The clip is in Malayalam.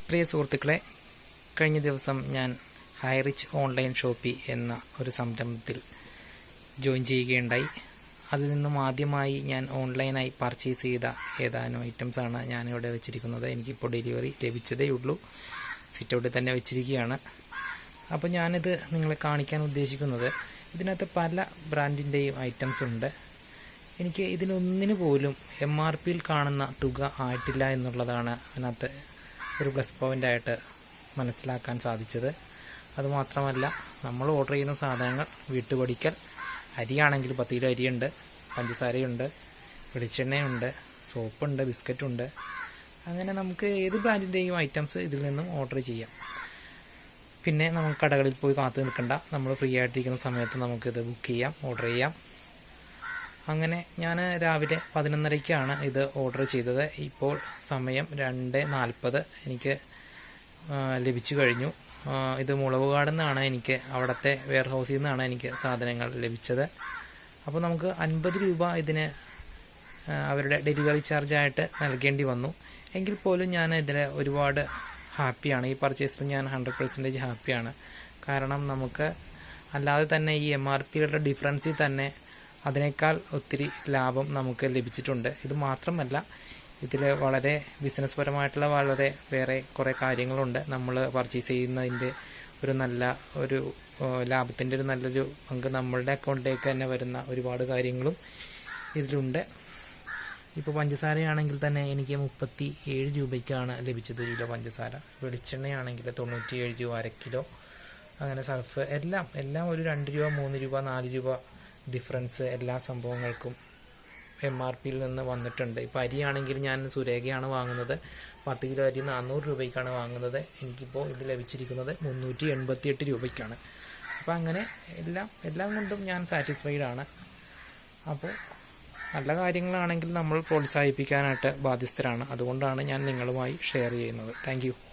പ്രിയ സുഹൃത്തുക്കളെ, കഴിഞ്ഞ ദിവസം ഞാൻ ഹൈറിച്ച് ഓൺലൈൻ ഷോപ്പി എന്ന ഒരു സംരംഭത്തിൽ ജോയിൻ ചെയ്യുകയുണ്ടായി. അതിൽ നിന്നും ആദ്യമായി ഞാൻ ഓൺലൈനായി പർച്ചേസ് ചെയ്ത ഏതാനും ഐറ്റംസാണ് ഞാനിവിടെ വെച്ചിരിക്കുന്നത്. എനിക്കിപ്പോൾ ഡെലിവറി ലഭിച്ചതേ ഉള്ളൂ. സിറ്റൗട്ടിൽ തന്നെ വെച്ചിരിക്കുകയാണ്. അപ്പോൾ ഞാനിത് നിങ്ങളെ കാണിക്കാൻ ഉദ്ദേശിക്കുന്നത്, ഇതിനകത്ത് പല ബ്രാൻഡിൻ്റെയും ഐറ്റംസ് ഉണ്ട്. എനിക്ക് ഇതിനൊന്നിനു പോലും MRPയിൽ കാണുന്ന തുക ആയിട്ടില്ല എന്നുള്ളതാണ് അതിനകത്ത് ഒരു പ്ലസ് പോയിൻ്റായിട്ട് മനസ്സിലാക്കാൻ സാധിച്ചത്. അതുമാത്രമല്ല, നമ്മൾ ഓർഡർ ചെയ്യുന്ന സാധനങ്ങൾ വീട്ടുപടിക്കൽ, അരിയാണെങ്കിൽ 10 കിലോ അരിയുണ്ട്, പഞ്ചസാരയുണ്ട്, വെളിച്ചെണ്ണയുണ്ട്, സോപ്പുണ്ട്, ബിസ്ക്കറ്റുണ്ട്. അങ്ങനെ നമുക്ക് ഏത് ബ്രാൻഡിൻ്റെയും ഐറ്റംസ് ഇതിൽ നിന്നും ഓർഡർ ചെയ്യാം. പിന്നെ നമുക്ക് കടകളിൽ പോയി കാത്തു നിൽക്കണ്ട, നമ്മൾ ഫ്രീ ആയിട്ടിരിക്കുന്ന സമയത്ത് നമുക്കിത് ബുക്ക് ചെയ്യാം, ഓർഡർ ചെയ്യാം. അങ്ങനെ ഞാൻ രാവിലെ 11:30-ക്കാണ് ഇത് ഓർഡർ ചെയ്തത്. ഇപ്പോൾ സമയം 2:40 എനിക്ക് ലഭിച്ചു കഴിഞ്ഞു. ഇത് മുളവുകാട് നിന്നാണ് എനിക്ക്, അവിടുത്തെ വെയർ ഹൗസിൽ നിന്നാണ് എനിക്ക് സാധനങ്ങൾ ലഭിച്ചത്. അപ്പോൾ നമുക്ക് 50 രൂപ ഇതിന് അവരുടെ ഡെലിവറി ചാർജായിട്ട് നൽകേണ്ടി വന്നു. എങ്കിൽ പോലും ഞാൻ ഇതിൽ ഒരുപാട് ഹാപ്പിയാണ്. ഈ പർച്ചേസിൽ ഞാൻ 100% ഹാപ്പിയാണ്. കാരണം നമുക്ക് അല്ലാതെ തന്നെ ഈ MRPയുടെ ഡിഫറൻസിൽ തന്നെ അതിനേക്കാൾ ഒത്തിരി ലാഭം നമുക്ക് ലഭിച്ചിട്ടുണ്ട്. ഇത് മാത്രമല്ല, ഇതിൽ വളരെ ബിസിനസ് പരമായിട്ടുള്ള വളരെ വേറെ കുറേ കാര്യങ്ങളുണ്ട്. നമ്മൾ പർച്ചേസ് ചെയ്യുന്നതിൻ്റെ ഒരു നല്ല ഒരു ലാഭത്തിൻ്റെ ഒരു നല്ലൊരു പങ്ക് നമ്മളുടെ അക്കൗണ്ടിലേക്ക് തന്നെ വരുന്ന ഒരുപാട് കാര്യങ്ങളും ഇതിലുണ്ട്. ഇപ്പോൾ പഞ്ചസാരയാണെങ്കിൽ തന്നെ എനിക്ക് 37 രൂപയ്ക്കാണ് ലഭിച്ചത് 1 കിലോ പഞ്ചസാര. വെളിച്ചെണ്ണയാണെങ്കിൽ 97 രൂപ 1/2 കിലോ. അങ്ങനെ സർഫ് എല്ലാം ഒരു 2 രൂപ 3 രൂപ 4 രൂപ ഡിഫറൻസ് എല്ലാ സംഭവങ്ങൾക്കും MRPയിൽ നിന്ന് വന്നിട്ടുണ്ട്. ഇപ്പോൾ അരിയാണെങ്കിൽ ഞാൻ സുരേഖയാണ് വാങ്ങുന്നത്. 10 കിലോ അരി 400 രൂപയ്ക്കാണ് വാങ്ങുന്നത്. എനിക്കിപ്പോൾ ഇത് ലഭിച്ചിരിക്കുന്നത് 388 രൂപയ്ക്കാണ്. അപ്പോൾ അങ്ങനെ എല്ലാം കൊണ്ടും ഞാൻ സാറ്റിസ്ഫൈഡ് ആണ്. അപ്പോൾ നല്ല കാര്യങ്ങളാണെങ്കിൽ നമ്മൾ പ്രോത്സാഹിപ്പിക്കാനായിട്ട് ബാധ്യസ്ഥരാണ്. അതുകൊണ്ടാണ് ഞാൻ നിങ്ങളുമായി ഷെയർ ചെയ്യുന്നത്. Thank you.